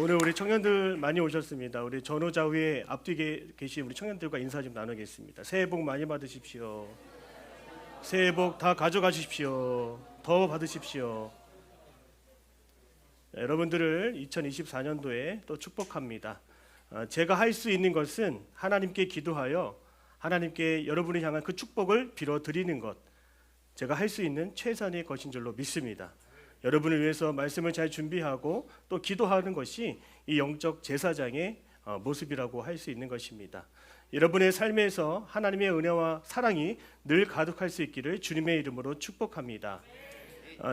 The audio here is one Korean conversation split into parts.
오늘 우리 청년들 많이 오셨습니다. 우리 전후좌우에 앞뒤에 계신 우리 청년들과 인사 좀 나누겠습니다. 새해 복 많이 받으십시오. 새해 복 다 가져가십시오. 더 받으십시오. 여러분들을 2024년도에 또 축복합니다. 제가 할 수 있는 것은 하나님께 기도하여 하나님께 여러분을 향한 그 축복을 빌어드리는 것, 제가 할 수 있는 최선의 것인 줄로 믿습니다. 여러분을 위해서 말씀을 잘 준비하고 또 기도하는 것이 이 영적 제사장의 모습이라고 할 수 있는 것입니다. 여러분의 삶에서 하나님의 은혜와 사랑이 늘 가득할 수 있기를 주님의 이름으로 축복합니다.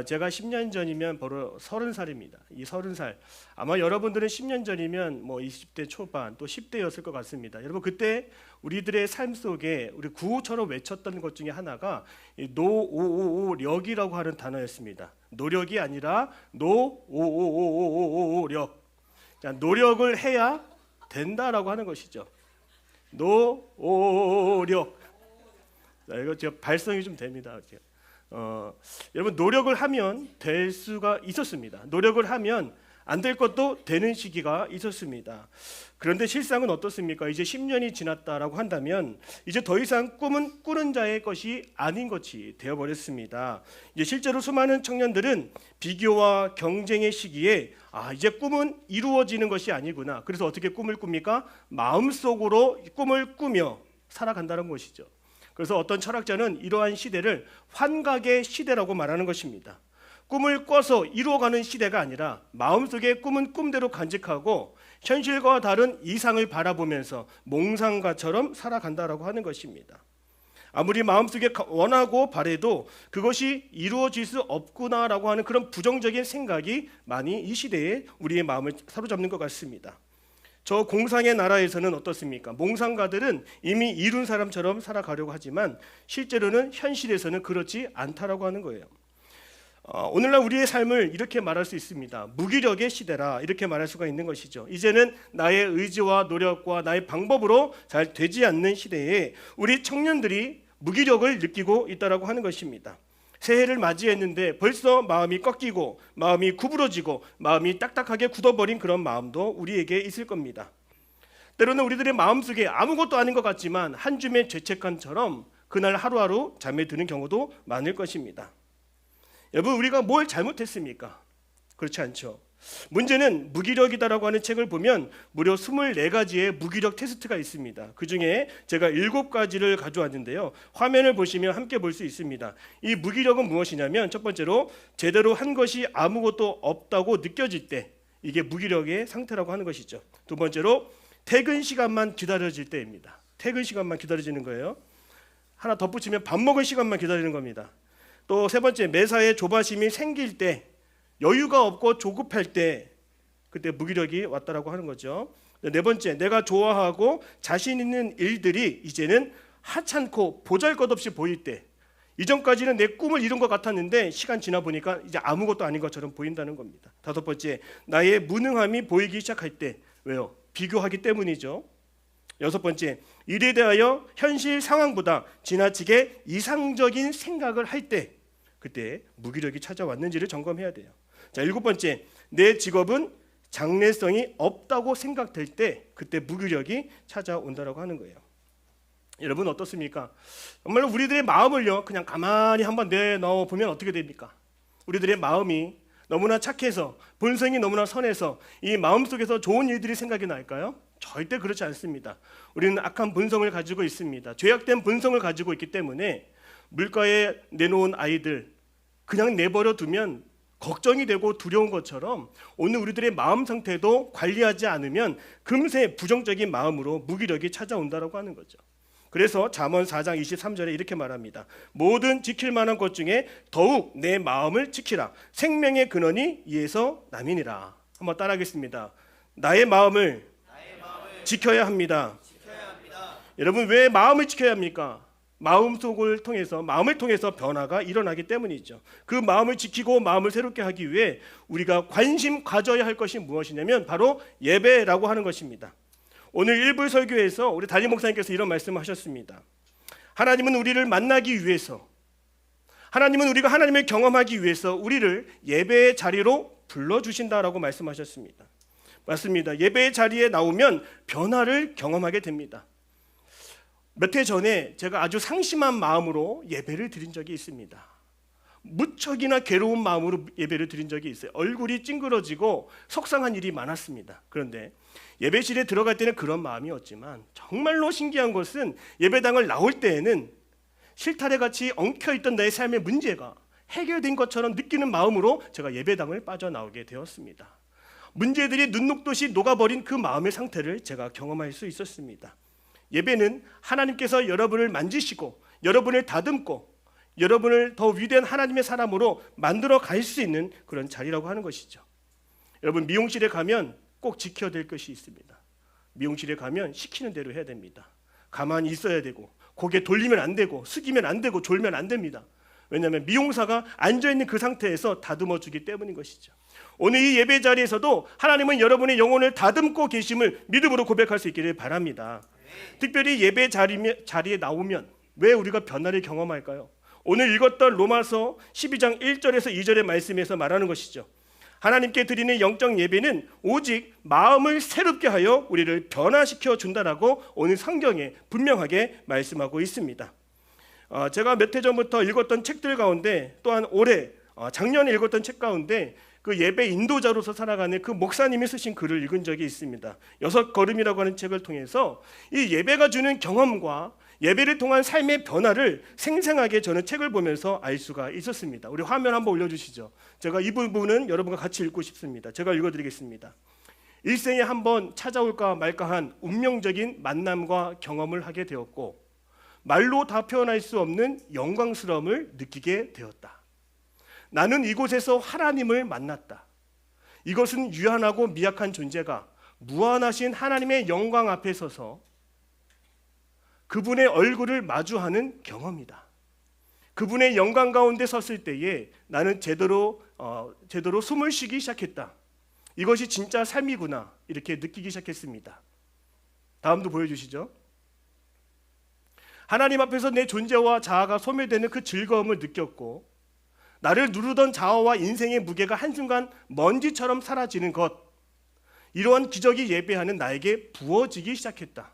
제가 10년 전이면 바로 30살입니다. 이 30살, 아마 여러분들은 10년 전이면 뭐 20대 초반 또 10대였을 것 같습니다. 여러분, 그때 우리들의 삶 속에 우리 구호처럼 외쳤던 것 중에 하나가 노오오오력이라고 하는 단어였습니다. 노력이 아니라 노오오오오오력. 노력을 해야 된다라고 하는 것이죠. 노오력. 이거 제가 발성이 좀 됩니다. 여러분, 노력을 하면 될 수가 있었습니다. 노력을 하면 안 될 것도 되는 시기가 있었습니다. 그런데 실상은 어떻습니까? 이제 10년이 지났다라고 한다면 이제 더 이상 꿈은 꾸는 자의 것이 아닌 것이 되어버렸습니다. 이제 실제로 수많은 청년들은 비교와 경쟁의 시기에 이제 꿈은 이루어지는 것이 아니구나. 그래서 어떻게 꿈을 꿉니까? 마음속으로 꿈을 꾸며 살아간다는 것이죠. 그래서 어떤 철학자는 이러한 시대를 환각의 시대라고 말하는 것입니다. 꿈을 꿔서 이루어가는 시대가 아니라 마음속에 꿈은 꿈대로 간직하고 현실과 다른 이상을 바라보면서 몽상가처럼 살아간다라고 하는 것입니다. 아무리 마음속에 원하고 바래도 그것이 이루어질 수 없구나라고 하는 그런 부정적인 생각이 많이 이 시대에 우리의 마음을 사로잡는 것 같습니다. 저 공상의 나라에서는 어떻습니까? 몽상가들은 이미 이룬 사람처럼 살아가려고 하지만 실제로는 현실에서는 그렇지 않다라고 하는 거예요. 오늘날 우리의 삶을 이렇게 말할 수 있습니다. 무기력의 시대라, 이렇게 말할 수가 있는 것이죠. 이제는 나의 의지와 노력과 나의 방법으로 잘 되지 않는 시대에 우리 청년들이 무기력을 느끼고 있다라고 하는 것입니다. 새해를 맞이했는데 벌써 마음이 꺾이고 마음이 구부러지고 마음이 딱딱하게 굳어버린 그런 마음도 우리에게 있을 겁니다. 때로는 우리들의 마음속에 아무것도 아닌 것 같지만 한 줌의 죄책감처럼 그날 하루하루 잠에 드는 경우도 많을 것입니다. 여러분, 우리가 뭘 잘못했습니까? 그렇지 않죠. 문제는 무기력이다라고 하는 책을 보면 무려 24가지의 무기력 테스트가 있습니다. 그 중에 제가 7가지를 가져왔는데요. 화면을 보시면 함께 볼 수 있습니다. 이 무기력은 무엇이냐면 첫 번째로 제대로 한 것이 아무것도 없다고 느껴질 때, 이게 무기력의 상태라고 하는 것이죠. 두 번째로 퇴근 시간만 기다려질 때입니다. 퇴근 시간만 기다려지는 거예요. 하나 덧붙이면 밥 먹을 시간만 기다리는 겁니다. 또 세 번째, 매사에 조바심이 생길 때, 여유가 없고 조급할 때, 그때 무기력이 왔다라고 하는 거죠. 네 번째, 내가 좋아하고 자신 있는 일들이 이제는 하찮고 보잘것없이 보일 때, 이전까지는 내 꿈을 이룬 것 같았는데 시간 지나 보니까 이제 아무것도 아닌 것처럼 보인다는 겁니다. 다섯 번째, 나의 무능함이 보이기 시작할 때, 왜요? 비교하기 때문이죠. 여섯 번째, 일에 대하여 현실 상황보다 지나치게 이상적인 생각을 할 때, 그때 무기력이 찾아왔는지를 점검해야 돼요. 자, 일곱 번째, 내 직업은 장래성이 없다고 생각될 때, 그때 무기력이 찾아온다라고 하는 거예요. 여러분, 어떻습니까? 정말로 우리들의 마음을요, 그냥 가만히 한번 내넣어 보면 어떻게 됩니까? 우리들의 마음이 너무나 착해서, 본성이 너무나 선해서 이 마음속에서 좋은 일들이 생각이 날까요? 절대 그렇지 않습니다. 우리는 악한 본성을 가지고 있습니다. 죄악된 본성을 가지고 있기 때문에 물가에 내놓은 아이들 그냥 내버려 두면 걱정이 되고 두려운 것처럼 오늘 우리들의 마음 상태도 관리하지 않으면 금세 부정적인 마음으로 무기력이 찾아온다라고 하는 거죠. 그래서 잠언 4장 23절에 이렇게 말합니다. 모든 지킬 만한 것 중에 더욱 내 마음을 지키라. 생명의 근원이 이에서 남이니라. 한번 따라하겠습니다. 나의 마음을 지켜야 합니다. 여러분, 왜 마음을 지켜야 합니까? 마음을 통해서 변화가 일어나기 때문이죠. 그 마음을 지키고 마음을 새롭게 하기 위해 우리가 관심 가져야 할 것이 무엇이냐면 바로 예배라고 하는 것입니다. 오늘 일부 설교에서 우리 담임 목사님께서 이런 말씀을 하셨습니다. 하나님은 우리를 만나기 위해서, 하나님은 우리가 하나님을 경험하기 위해서 우리를 예배의 자리로 불러주신다라고 말씀하셨습니다. 맞습니다. 예배의 자리에 나오면 변화를 경험하게 됩니다. 몇 해 전에 제가 아주 상심한 마음으로 예배를 드린 적이 있습니다. 무척이나 괴로운 마음으로 예배를 드린 적이 있어요. 얼굴이 찡그러지고 속상한 일이 많았습니다. 그런데 예배실에 들어갈 때는 그런 마음이었지만 정말로 신기한 것은 예배당을 나올 때에는 실타래같이 엉켜있던 나의 삶의 문제가 해결된 것처럼 느끼는 마음으로 제가 예배당을 빠져나오게 되었습니다. 문제들이 눈 녹듯이 녹아버린 그 마음의 상태를 제가 경험할 수 있었습니다. 예배는 하나님께서 여러분을 만지시고 여러분을 다듬고 여러분을 더 위대한 하나님의 사람으로 만들어 갈 수 있는 그런 자리라고 하는 것이죠. 여러분, 미용실에 가면 꼭 지켜야 될 것이 있습니다. 미용실에 가면 시키는 대로 해야 됩니다. 가만히 있어야 되고 고개 돌리면 안 되고 숙이면 안 되고 졸면 안 됩니다. 왜냐하면 미용사가 앉아있는 그 상태에서 다듬어 주기 때문인 것이죠. 오늘 이 예배 자리에서도 하나님은 여러분의 영혼을 다듬고 계심을 믿음으로 고백할 수 있기를 바랍니다. 특별히 예배 자리에 나오면 왜 우리가 변화를 경험할까요? 오늘 읽었던 로마서 12장 1절에서 2절의 말씀에서 말하는 것이죠. 하나님께 드리는 영적 예배는 오직 마음을 새롭게 하여 우리를 변화시켜 준다라고 오늘 성경에 분명하게 말씀하고 있습니다. 제가 몇 해 전부터 읽었던 책들 가운데 또한 올해 작년에 읽었던 책 가운데 그 예배 인도자로서 살아가는 그 목사님이 쓰신 글을 읽은 적이 있습니다. 6걸음이라고 하는 책을 통해서 이 예배가 주는 경험과 예배를 통한 삶의 변화를 생생하게 저는 책을 보면서 알 수가 있었습니다. 우리 화면 한번 올려주시죠. 제가 이 부분은 여러분과 같이 읽고 싶습니다. 제가 읽어드리겠습니다. 일생에 한번 찾아올까 말까한 운명적인 만남과 경험을 하게 되었고 말로 다 표현할 수 없는 영광스러움을 느끼게 되었다. 나는 이곳에서 하나님을 만났다. 이것은 유한하고 미약한 존재가 무한하신 하나님의 영광 앞에 서서 그분의 얼굴을 마주하는 경험이다. 그분의 영광 가운데 섰을 때에 나는 제대로 숨을 쉬기 시작했다. 이것이 진짜 삶이구나 이렇게 느끼기 시작했습니다. 다음도 보여주시죠. 하나님 앞에서 내 존재와 자아가 소멸되는 그 즐거움을 느꼈고 나를 누르던 자아와 인생의 무게가 한순간 먼지처럼 사라지는 것, 이러한 기적이 예배하는 나에게 부어지기 시작했다.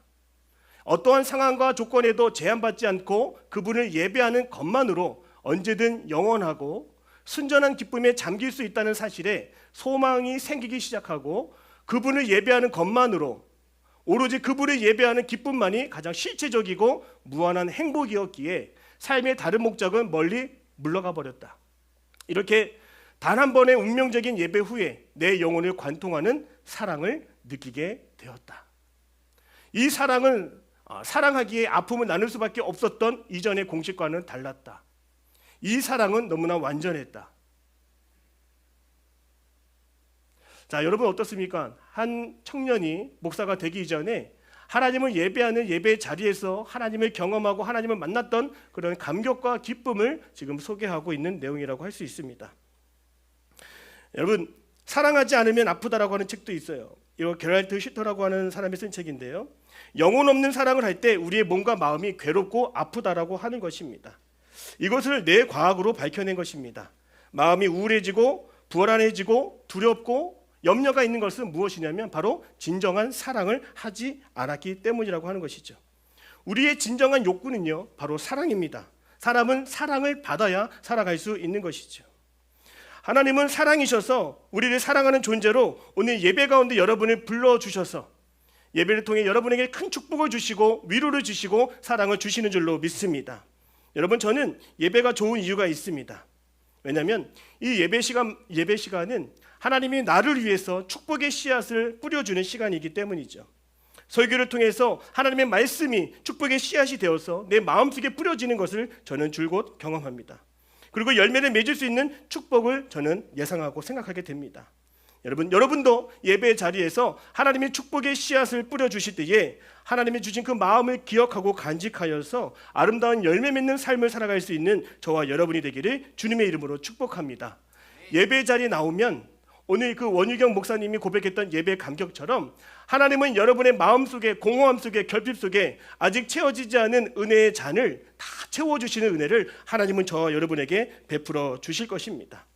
어떠한 상황과 조건에도 제한받지 않고 그분을 예배하는 것만으로 언제든 영원하고 순전한 기쁨에 잠길 수 있다는 사실에 소망이 생기기 시작하고 그분을 예배하는 것만으로 오로지 그분을 예배하는 기쁨만이 가장 실체적이고 무한한 행복이었기에 삶의 다른 목적은 멀리 물러가 버렸다. 이렇게 단 한 번의 운명적인 예배 후에 내 영혼을 관통하는 사랑을 느끼게 되었다. 이 사랑은 사랑하기에 아픔을 나눌 수밖에 없었던 이전의 공식과는 달랐다. 이 사랑은 너무나 완전했다. 자, 여러분 어떻습니까? 한 청년이 목사가 되기 이전에 하나님을 예배하는 예배 자리에서 하나님을 경험하고 하나님을 만났던 그런 감격과 기쁨을 지금 소개하고 있는 내용이라고 할 수 있습니다. 여러분, 사랑하지 않으면 아프다라고 하는 책도 있어요. 이거 게랄트 슈터라고 하는 사람이 쓴 책인데요. 영혼 없는 사랑을 할 때 우리의 몸과 마음이 괴롭고 아프다라고 하는 것입니다. 이것을 뇌과학으로 밝혀낸 것입니다. 마음이 우울해지고 불안해지고 두렵고 염려가 있는 것은 무엇이냐면 바로 진정한 사랑을 하지 않았기 때문이라고 하는 것이죠. 우리의 진정한 욕구는요, 바로 사랑입니다. 사람은 사랑을 받아야 살아갈 수 있는 것이죠. 하나님은 사랑이셔서 우리를 사랑하는 존재로 오늘 예배 가운데 여러분을 불러주셔서 예배를 통해 여러분에게 큰 축복을 주시고 위로를 주시고 사랑을 주시는 줄로 믿습니다. 여러분, 저는 예배가 좋은 이유가 있습니다. 왜냐하면 이 예배 시간은 하나님이 나를 위해서 축복의 씨앗을 뿌려주는 시간이기 때문이죠. 설교를 통해서 하나님의 말씀이 축복의 씨앗이 되어서 내 마음속에 뿌려지는 것을 저는 줄곧 경험합니다. 그리고 열매를 맺을 수 있는 축복을 저는 예상하고 생각하게 됩니다. 여러분도 예배 자리에서 하나님의 축복의 씨앗을 뿌려주실 때에 하나님이 주신 그 마음을 기억하고 간직하여서 아름다운 열매 맺는 삶을 살아갈 수 있는 저와 여러분이 되기를 주님의 이름으로 축복합니다. 예배 자리에 나오면 오늘 그 원유경 목사님이 고백했던 예배 감격처럼 하나님은 여러분의 마음속에 공허함 속에 결핍 속에 아직 채워지지 않은 은혜의 잔을 다 채워주시는 은혜를 하나님은 저와 여러분에게 베풀어 주실 것입니다.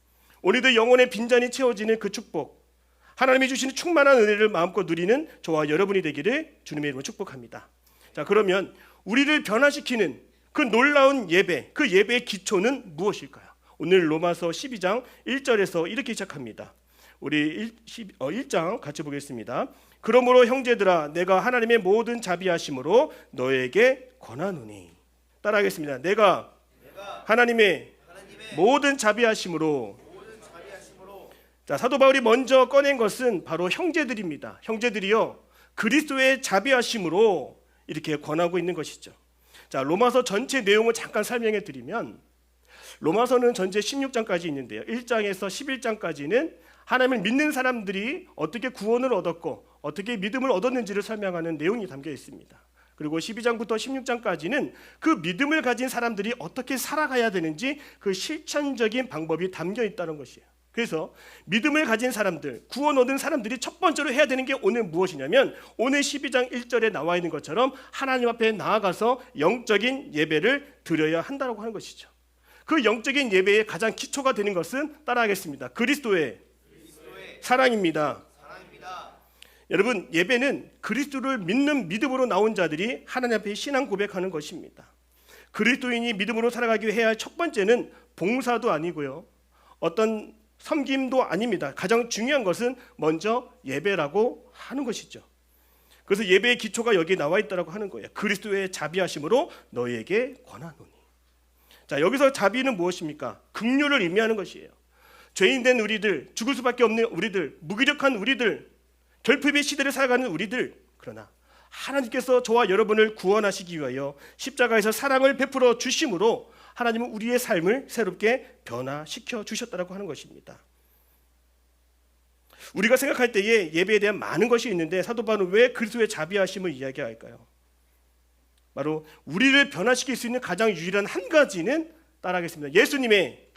오늘도 영혼의 빈잔이 채워지는 그 축복, 하나님이 주시는 충만한 은혜를 마음껏 누리는 저와 여러분이 되기를 주님의 이름으로 축복합니다. 자, 그러면 우리를 변화시키는 그 놀라운 예배, 그 예배의 기초는 무엇일까요? 오늘 로마서 12장 1절에서 이렇게 시작합니다. 우리 1장 같이 보겠습니다. 그러므로 형제들아 내가 하나님의 모든 자비하심으로 너에게 권하노니. 따라하겠습니다. 내가 하나님의 모든 자비하심으로. 자, 사도 바울이 먼저 꺼낸 것은 바로 형제들입니다. 형제들이요 그리스도의 자비하심으로 이렇게 권하고 있는 것이죠. 자, 로마서 전체 내용을 잠깐 설명해 드리면, 로마서는 전체 16장까지 있는데요, 1장에서 11장까지는 하나님을 믿는 사람들이 어떻게 구원을 얻었고 어떻게 믿음을 얻었는지를 설명하는 내용이 담겨 있습니다. 그리고 12장부터 16장까지는 그 믿음을 가진 사람들이 어떻게 살아가야 되는지 그 실천적인 방법이 담겨 있다는 것이에요. 그래서 믿음을 가진 사람들, 구원 얻은 사람들이 첫 번째로 해야 되는 게 오늘 무엇이냐면, 오늘 12장 1절에 나와 있는 것처럼 하나님 앞에 나아가서 영적인 예배를 드려야 한다고 하는 것이죠. 그 영적인 예배의 가장 기초가 되는 것은, 따라하겠습니다, 그리스도의 사랑입니다. 여러분, 예배는 그리스도를 믿는 믿음으로 나온 자들이 하나님 앞에 신앙 고백하는 것입니다. 그리스도인이 믿음으로 살아가기 위해 해야 할 첫 번째는 봉사도 아니고요, 어떤 섬김도 아닙니다. 가장 중요한 것은 먼저 예배라고 하는 것이죠. 그래서 예배의 기초가 여기 나와 있다고 하는 거예요. 그리스도의 자비하심으로 너희에게 권하노니. 자, 여기서 자비는 무엇입니까? 긍휼을 의미하는 것이에요. 죄인된 우리들, 죽을 수밖에 없는 우리들, 무기력한 우리들, 결핍의 시대를 살아가는 우리들, 그러나 하나님께서 저와 여러분을 구원하시기 위하여 십자가에서 사랑을 베풀어 주심으로 하나님은 우리의 삶을 새롭게 변화시켜 주셨다고 하는 것입니다. 우리가 생각할 때에 예배에 대한 많은 것이 있는데 사도 바울은 왜 그리스도의 자비하심을 이야기할까요? 바로 우리를 변화시킬 수 있는 가장 유일한 한 가지는, 따라하겠습니다, 예수님의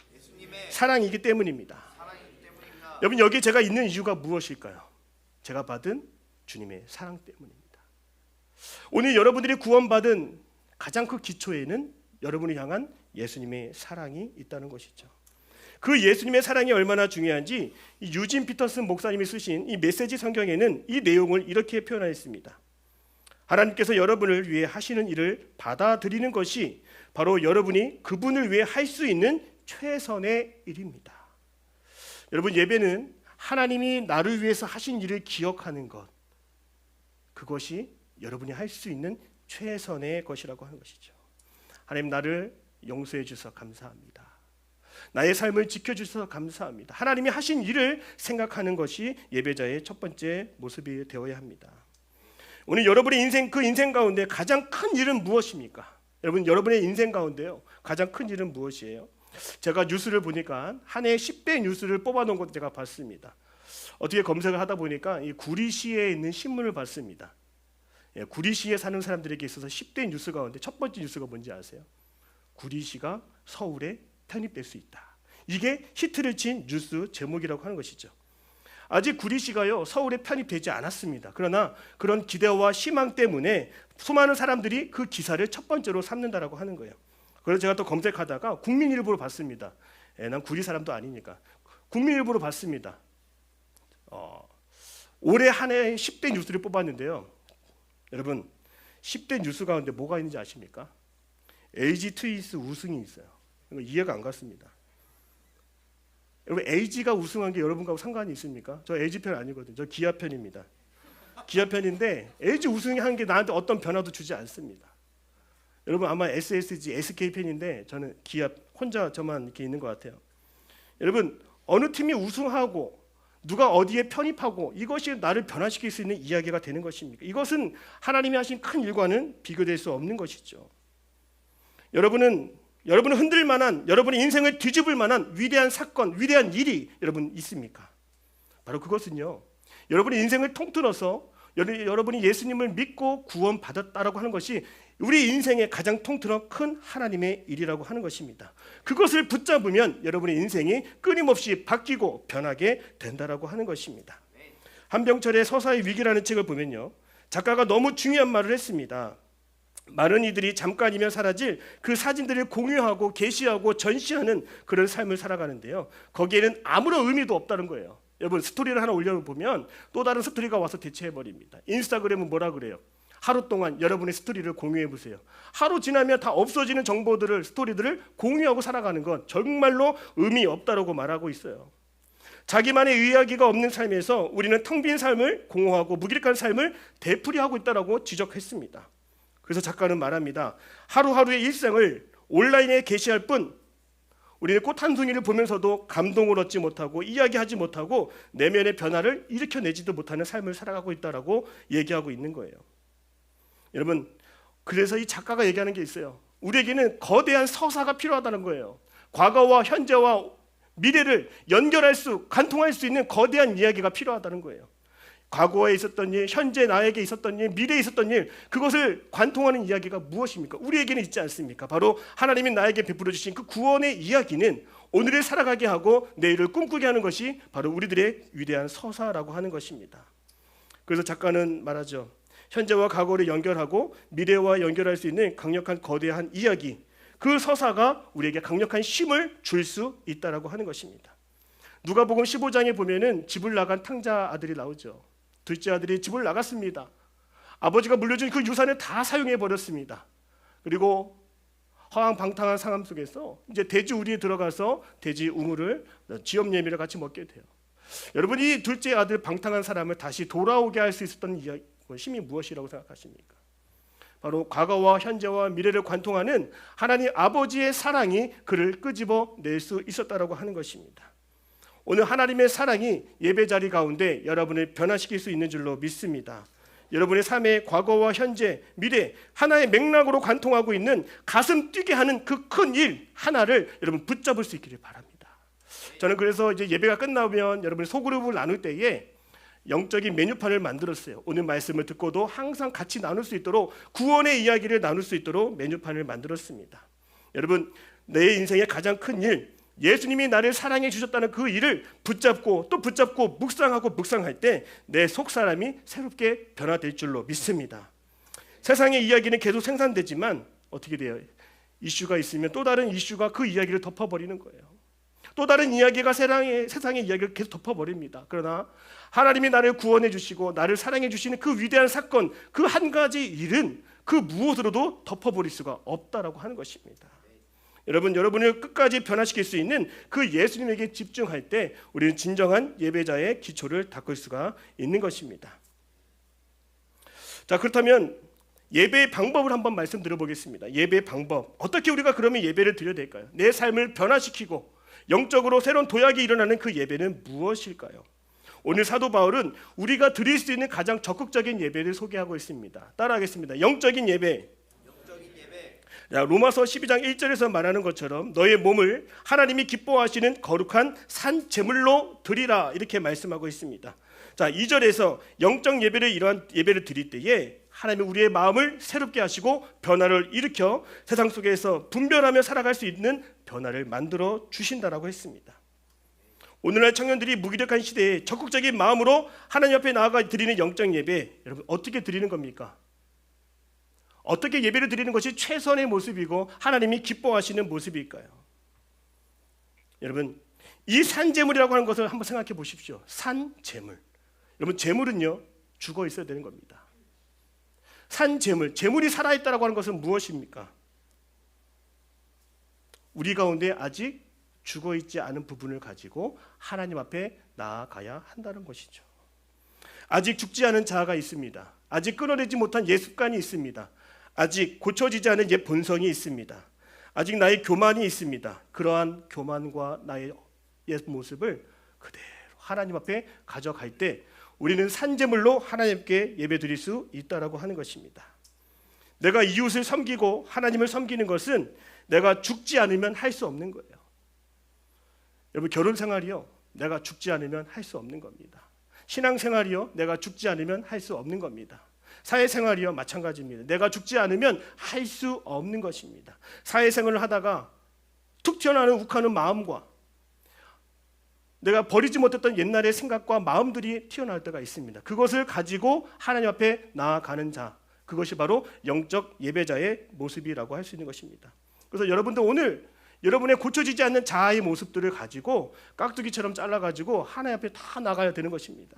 사랑이기 때문입니다. 여러분, 여기 제가 있는 이유가 무엇일까요? 제가 받은 주님의 사랑 때문입니다. 오늘 여러분들이 구원받은 가장 그 기초에는 여러분을 향한 예수님의 사랑이 있다는 것이죠. 그 예수님의 사랑이 얼마나 중요한지 이 유진 피터슨 목사님이 쓰신 이 메시지 성경에는 이 내용을 이렇게 표현했습니다. 하나님께서 여러분을 위해 하시는 일을 받아들이는 것이 바로 여러분이 그분을 위해 할 수 있는 최선의 일입니다. 여러분, 예배는 하나님이 나를 위해서 하신 일을 기억하는 것, 그것이 여러분이 할 수 있는 최선의 것이라고 하는 것이죠. 하나님, 나를 용서해 주셔서 감사합니다. 나의 삶을 지켜주셔서 감사합니다. 하나님이 하신 일을 생각하는 것이 예배자의 첫 번째 모습이 되어야 합니다. 오늘 여러분의 인생, 그 인생 가운데 가장 큰 일은 무엇입니까? 여러분, 여러분의 인생 가운데요 가장 큰 일은 무엇이에요? 제가 뉴스를 보니까 한 해 10대 뉴스를 뽑아놓은 것도 제가 봤습니다. 어떻게 검색을 하다 보니까 이 구리시에 있는 신문을 봤습니다. 구리시에 사는 사람들에게 있어서 10대 뉴스 가운데 첫 번째 뉴스가 뭔지 아세요? 구리시가 서울에 편입될 수 있다. 이게 히트를 친 뉴스 제목이라고 하는 것이죠. 아직 구리시가요 서울에 편입되지 않았습니다. 그러나 그런 기대와 희망 때문에 수많은 사람들이 그 기사를 첫 번째로 삼는다라고 하는 거예요. 그래서 제가 또 검색하다가 국민일보를 봤습니다. 난 구리 사람도 아니니까 국민일보를 봤습니다. 올해 한 해 10대 뉴스를 뽑았는데요, 여러분 10대 뉴스 가운데 뭐가 있는지 아십니까? LG 트윈스 우승이 있어요. 이거 이해가 안 갔습니다. 여러분, LG가 우승한 게 여러분과 상관이 있습니까? 저 LG 편 아니거든요. 저 기아 편입니다. 기아 편인데 LG 우승이 한 게 나한테 어떤 변화도 주지 않습니다. 여러분 아마 SSG, SK 팬인데 저는 기아 혼자 저만 이렇게 있는 것 같아요. 여러분, 어느 팀이 우승하고 누가 어디에 편입하고 이것이 나를 변화시킬 수 있는 이야기가 되는 것입니까? 이것은 하나님이 하신 큰 일과는 비교될 수 없는 것이죠. 여러분은 흔들 만한, 여러분의 인생을 뒤집을 만한 위대한 사건, 위대한 일이 여러분 있습니까? 바로 그것은요, 여러분의 인생을 통틀어서 여러분이 예수님을 믿고 구원받았다라고 하는 것이 우리 인생의 가장 통틀어 큰 하나님의 일이라고 하는 것입니다. 그것을 붙잡으면 여러분의 인생이 끊임없이 바뀌고 변하게 된다라고 하는 것입니다. 한병철의 서사의 위기라는 책을 보면요, 작가가 너무 중요한 말을 했습니다. 많은 이들이 잠깐이면 사라질 그 사진들을 공유하고 게시하고 전시하는 그런 삶을 살아가는데요, 거기에는 아무런 의미도 없다는 거예요. 여러분 스토리를 하나 올려보면 또 다른 스토리가 와서 대체해버립니다. 인스타그램은 뭐라 그래요? 하루 동안 여러분의 스토리를 공유해보세요. 하루 지나면 다 없어지는 정보들을, 스토리들을 공유하고 살아가는 건 정말로 의미 없다라고 말하고 있어요. 자기만의 이야기가 없는 삶에서 우리는 텅 빈 삶을 공허하고 무기력한 삶을 되풀이하고 있다라고 지적했습니다. 그래서 작가는 말합니다. 하루하루의 일상을 온라인에 게시할 뿐 우리는 꽃 한 송이를 보면서도 감동을 얻지 못하고 이야기하지 못하고 내면의 변화를 일으켜내지도 못하는 삶을 살아가고 있다라고 얘기하고 있는 거예요. 여러분, 그래서 이 작가가 얘기하는 게 있어요. 우리에게는 거대한 서사가 필요하다는 거예요. 과거와 현재와 미래를 연결할 수, 관통할 수 있는 거대한 이야기가 필요하다는 거예요. 과거에 있었던 일, 현재 나에게 있었던 일, 미래에 있었던 일, 그것을 관통하는 이야기가 무엇입니까? 우리에게는 있지 않습니까? 바로 하나님이 나에게 베풀어 주신 그 구원의 이야기는 오늘을 살아가게 하고 내일을 꿈꾸게 하는 것이 바로 우리들의 위대한 서사라고 하는 것입니다. 그래서 작가는 말하죠. 현재와 과거를 연결하고 미래와 연결할 수 있는 강력한 거대한 이야기, 그 서사가 우리에게 강력한 힘을 줄 수 있다라고 하는 것입니다. 누가복음 15장에 보면은 집을 나간 탕자 아들이 나오죠. 둘째 아들이 집을 나갔습니다. 아버지가 물려준 그 유산을 다 사용해 버렸습니다. 그리고 허황방탕한 상황 속에서 이제 돼지 우리에 들어가서 돼지 우물을, 지업 예미를 같이 먹게 돼요. 여러분, 이 둘째 아들 방탕한 사람을 다시 돌아오게 할 수 있었던 힘이 무엇이라고 생각하십니까? 바로 과거와 현재와 미래를 관통하는 하나님 아버지의 사랑이 그를 끄집어 낼 수 있었다라고 하는 것입니다. 오늘 하나님의 사랑이 예배 자리 가운데 여러분을 변화시킬 수 있는 줄로 믿습니다. 여러분의 삶의 과거와 현재, 미래 하나의 맥락으로 관통하고 있는 가슴 뛰게 하는 그 큰 일 하나를 여러분 붙잡을 수 있기를 바랍니다. 저는 그래서 이제 예배가 끝나면 여러분이 소그룹을 나눌 때에 영적인 메뉴판을 만들었어요. 오늘 말씀을 듣고도 항상 같이 나눌 수 있도록, 구원의 이야기를 나눌 수 있도록 메뉴판을 만들었습니다. 여러분, 내 인생의 가장 큰 일, 예수님이 나를 사랑해 주셨다는 그 일을 붙잡고 또 붙잡고 묵상하고 묵상할 때 내 속사람이 새롭게 변화될 줄로 믿습니다. 세상의 이야기는 계속 생산되지만 어떻게 돼요? 이슈가 있으면 또 다른 이슈가 그 이야기를 덮어버리는 거예요. 또 다른 이야기가 세상의 이야기를 계속 덮어버립니다. 그러나 하나님이 나를 구원해 주시고 나를 사랑해 주시는 그 위대한 사건, 그 한 가지 일은 그 무엇으로도 덮어버릴 수가 없다라고 하는 것입니다. 여러분을 끝까지 변화시킬 수 있는 그 예수님에게 집중할 때 우리는 진정한 예배자의 기초를 닦을 수가 있는 것입니다. 자, 그렇다면 예배의 방법을 한번 말씀드려보겠습니다. 예배의 방법, 어떻게 우리가 그러면 예배를 드려야 될까요? 내 삶을 변화시키고 영적으로 새로운 도약이 일어나는 그 예배는 무엇일까요? 오늘 사도 바울은 우리가 드릴 수 있는 가장 적극적인 예배를 소개하고 있습니다. 따라하겠습니다. 영적인 예배. 로마서 12장 1절에서 말하는 것처럼 너의 몸을 하나님이 기뻐하시는 거룩한 산 제물로 드리라, 이렇게 말씀하고 있습니다. 자, 2절에서 영적 예배를, 이러한 예배를 드릴 때에 하나님이 우리의 마음을 새롭게 하시고 변화를 일으켜 세상 속에서 분별하며 살아갈 수 있는 변화를 만들어 주신다라고 했습니다. 오늘날 청년들이 무기력한 시대에 적극적인 마음으로 하나님 앞에 나아가 드리는 영적 예배, 여러분 어떻게 드리는 겁니까? 어떻게 예배를 드리는 것이 최선의 모습이고 하나님이 기뻐하시는 모습일까요? 여러분, 이 산제물이라고 하는 것을 한번 생각해 보십시오. 산제물. 여러분, 제물은요 죽어 있어야 되는 겁니다. 산제물, 제물이 살아있다라고 하는 것은 무엇입니까? 우리 가운데 아직 죽어 있지 않은 부분을 가지고 하나님 앞에 나아가야 한다는 것이죠. 아직 죽지 않은 자아가 있습니다. 아직 끊어내지 못한 옛 습관이 있습니다. 아직 고쳐지지 않은 옛 본성이 있습니다. 아직 나의 교만이 있습니다. 그러한 교만과 나의 옛 모습을 그대로 하나님 앞에 가져갈 때 우리는 산제물로 하나님께 예배드릴 수 있다라고 하는 것입니다. 내가 이웃을 섬기고 하나님을 섬기는 것은 내가 죽지 않으면 할 수 없는 거예요. 여러분, 결혼 생활이요, 내가 죽지 않으면 할 수 없는 겁니다. 신앙 생활이요, 내가 죽지 않으면 할 수 없는 겁니다. 사회생활이요 마찬가지입니다. 내가 죽지 않으면 할 수 없는 것입니다. 사회생활을 하다가 툭 튀어나오는 욱하는 마음과 내가 버리지 못했던 옛날의 생각과 마음들이 튀어나올 때가 있습니다. 그것을 가지고 하나님 앞에 나아가는 자, 그것이 바로 영적 예배자의 모습이라고 할 수 있는 것입니다. 그래서 여러분들 오늘 여러분의 고쳐지지 않는 자아의 모습들을 가지고 깍두기처럼 잘라가지고 하나님 앞에 다 나가야 되는 것입니다.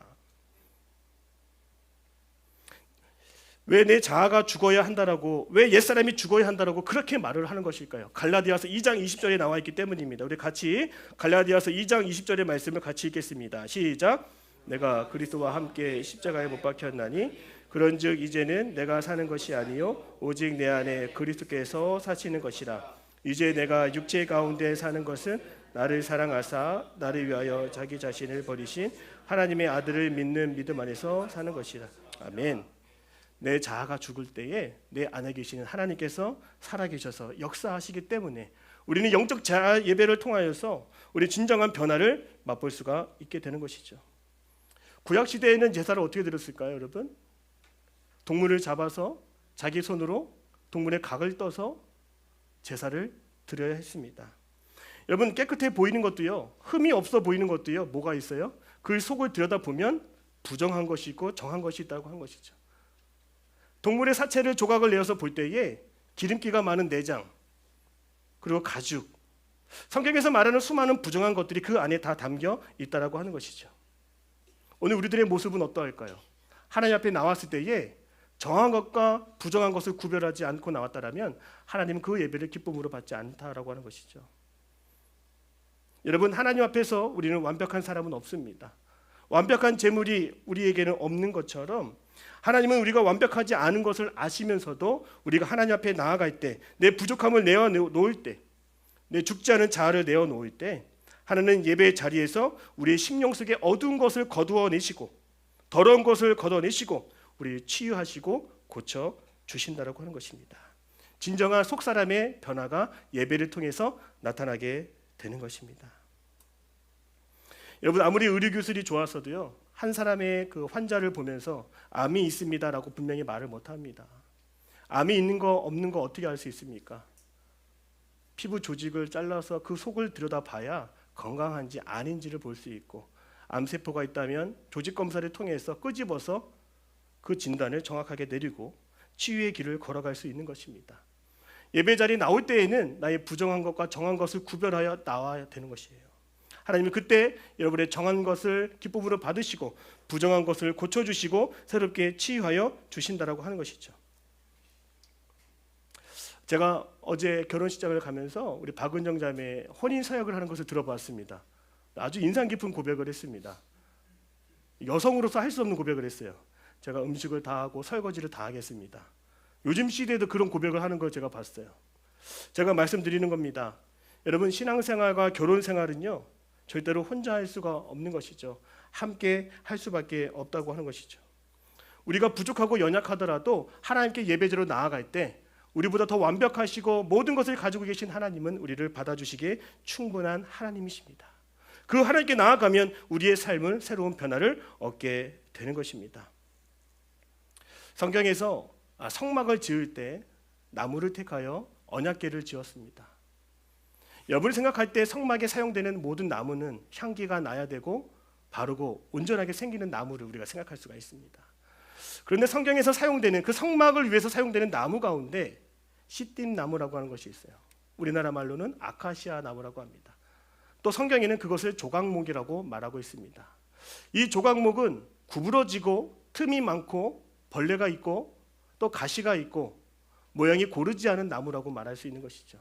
왜 내 자아가 죽어야 한다라고, 왜 옛사람이 죽어야 한다라고 그렇게 말을 하는 것일까요? 갈라디아서 2장 20절에 나와 있기 때문입니다. 우리 같이 갈라디아서 2장 20절의 말씀을 같이 읽겠습니다. 시작. 내가 그리스도와 함께 십자가에 못 박혔나니 그런즉 이제는 내가 사는 것이 아니요 오직 내 안에 그리스도께서 사시는 것이라. 이제 내가 육체 가운데 사는 것은 나를 사랑하사 나를 위하여 자기 자신을 버리신 하나님의 아들을 믿는 믿음 안에서 사는 것이라. 아멘. 내 자아가 죽을 때에 내 안에 계시는 하나님께서 살아계셔서 역사하시기 때문에 우리는 영적 자아 예배를 통하여서 우리 진정한 변화를 맛볼 수가 있게 되는 것이죠. 구약 시대에는 제사를 어떻게 드렸을까요, 여러분? 동물을 잡아서 자기 손으로 동물의 각을 떠서 제사를 드려야 했습니다. 여러분, 깨끗해 보이는 것도요, 흠이 없어 보이는 것도요, 뭐가 있어요? 그 속을 들여다보면 부정한 것이 있고 정한 것이 있다고 한 것이죠. 동물의 사체를 조각을 내어서 볼 때에 기름기가 많은 내장, 그리고 가죽, 성경에서 말하는 수많은 부정한 것들이 그 안에 다 담겨 있다라고 하는 것이죠. 오늘 우리들의 모습은 어떠할까요? 하나님 앞에 나왔을 때에 정한 것과 부정한 것을 구별하지 않고 나왔다라면 하나님은 그 예배를 기쁨으로 받지 않다라고 하는 것이죠. 여러분, 하나님 앞에서 우리는 완벽한 사람은 없습니다. 완벽한 재물이 우리에게는 없는 것처럼 하나님은 우리가 완벽하지 않은 것을 아시면서도 우리가 하나님 앞에 나아갈 때, 내 부족함을 내어놓을 때, 내 죽지 않은 자아를 내어놓을 때 하나님은 예배의 자리에서 우리의 심령 속에 어두운 것을 거두어내시고 더러운 것을 걷어내시고 우리를 치유하시고 고쳐 주신다라고 하는 것입니다. 진정한 속사람의 변화가 예배를 통해서 나타나게 되는 것입니다. 여러분, 아무리 의료기술이 좋았어도요, 한 사람의 그 환자를 보면서 암이 있습니다라고 분명히 말을 못합니다. 암이 있는 거 없는 거 어떻게 알 수 있습니까? 피부 조직을 잘라서 그 속을 들여다봐야 건강한지 아닌지를 볼 수 있고, 암세포가 있다면 조직 검사를 통해서 끄집어서 그 진단을 정확하게 내리고 치유의 길을 걸어갈 수 있는 것입니다. 예배 자리에 나올 때에는 나의 부정한 것과 정한 것을 구별하여 나와야 되는 것이에요. 하나님은 그때 여러분의 정한 것을 기쁨으로 받으시고 부정한 것을 고쳐주시고 새롭게 치유하여 주신다라고 하는 것이죠. 제가 어제 결혼식장을 가면서 우리 박은정 자매 혼인 사역을 하는 것을 들어봤습니다. 아주 인상 깊은 고백을 했습니다. 여성으로서 할 수 없는 고백을 했어요. 제가 음식을 다 하고 설거지를 다 하겠습니다. 요즘 시대에도 그런 고백을 하는 걸 제가 봤어요. 제가 말씀드리는 겁니다. 여러분, 신앙생활과 결혼생활은요, 절대로 혼자 할 수가 없는 것이죠. 함께 할 수밖에 없다고 하는 것이죠. 우리가 부족하고 연약하더라도 하나님께 예배드리러 나아갈 때 우리보다 더 완벽하시고 모든 것을 가지고 계신 하나님은 우리를 받아주시기에 충분한 하나님이십니다. 그 하나님께 나아가면 우리의 삶은 새로운 변화를 얻게 되는 것입니다. 성경에서 성막을 지을 때 나무를 택하여 언약궤를 지었습니다. 여러분이 생각할 때 성막에 사용되는 모든 나무는 향기가 나야 되고 바르고 온전하게 생기는 나무를 우리가 생각할 수가 있습니다. 그런데 성경에서 사용되는 그 성막을 위해서 사용되는 나무 가운데 시띠 나무라고 하는 것이 있어요. 우리나라 말로는 아카시아 나무라고 합니다. 또 성경에는 그것을 조각목이라고 말하고 있습니다. 이 조각목은 구부러지고 틈이 많고 벌레가 있고 또 가시가 있고 모양이 고르지 않은 나무라고 말할 수 있는 것이죠.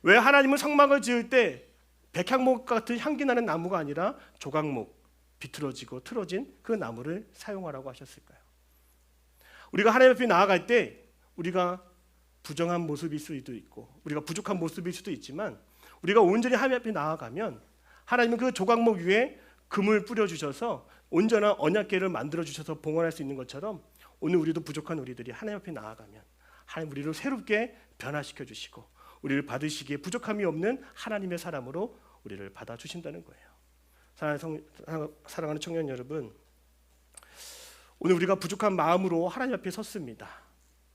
왜 하나님은 성막을 지을 때 백향목 같은 향기 나는 나무가 아니라 조각목, 비틀어지고 틀어진 그 나무를 사용하라고 하셨을까요? 우리가 하나님 앞에 나아갈 때 우리가 부정한 모습일 수도 있고 우리가 부족한 모습일 수도 있지만 우리가 온전히 하나님 앞에 나아가면 하나님은 그 조각목 위에 금을 뿌려주셔서 온전한 언약궤를 만들어주셔서 봉헌할 수 있는 것처럼 오늘 우리도 부족한 우리들이 하나님 앞에 나아가면 하나님 우리를 새롭게 변화시켜 주시고 우리를 받으시기에 부족함이 없는 하나님의 사람으로 우리를 받아주신다는 거예요. 사랑하는 청년 여러분, 오늘 우리가 부족한 마음으로 하나님 앞에 섰습니다.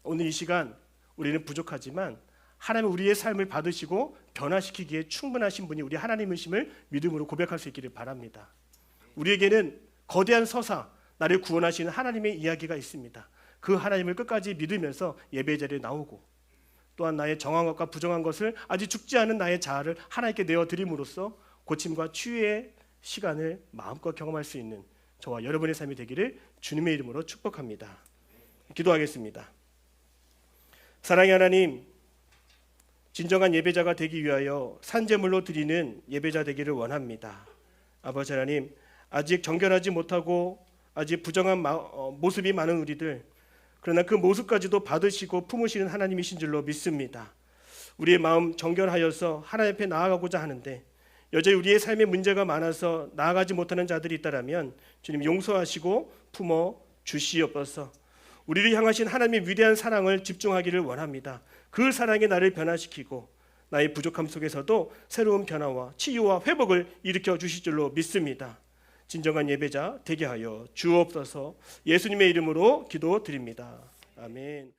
오늘 이 시간 우리는 부족하지만 하나님은 우리의 삶을 받으시고 변화시키기에 충분하신 분이 우리 하나님이심을 믿음으로 고백할 수 있기를 바랍니다. 우리에게는 거대한 서사, 나를 구원하시는 하나님의 이야기가 있습니다. 그 하나님을 끝까지 믿으면서 예배 자리에 나오고 또한 나의 정한 것과 부정한 것을 아직 죽지 않은 나의 자아를 하나님께 내어드림으로써 고침과 치유의 시간을 마음껏 경험할 수 있는 저와 여러분의 삶이 되기를 주님의 이름으로 축복합니다. 기도하겠습니다. 사랑의 하나님, 진정한 예배자가 되기 위하여 산제물로 드리는 예배자 되기를 원합니다. 아버지 하나님, 아직 정결하지 못하고 아직 부정한 모습이 많은 우리들, 그러나 그 모습까지도 받으시고 품으시는 하나님이신 줄로 믿습니다. 우리의 마음 정결하여서 하나님 앞에 나아가고자 하는데 여전히 우리의 삶에 문제가 많아서 나아가지 못하는 자들이 있다면 주님 용서하시고 품어 주시옵소서. 우리를 향하신 하나님의 위대한 사랑을 집중하기를 원합니다. 그 사랑이 나를 변화시키고 나의 부족함 속에서도 새로운 변화와 치유와 회복을 일으켜 주실 줄로 믿습니다. 진정한 예배자 되게 하여 주옵소서. 예수님의 이름으로 기도드립니다. 아멘.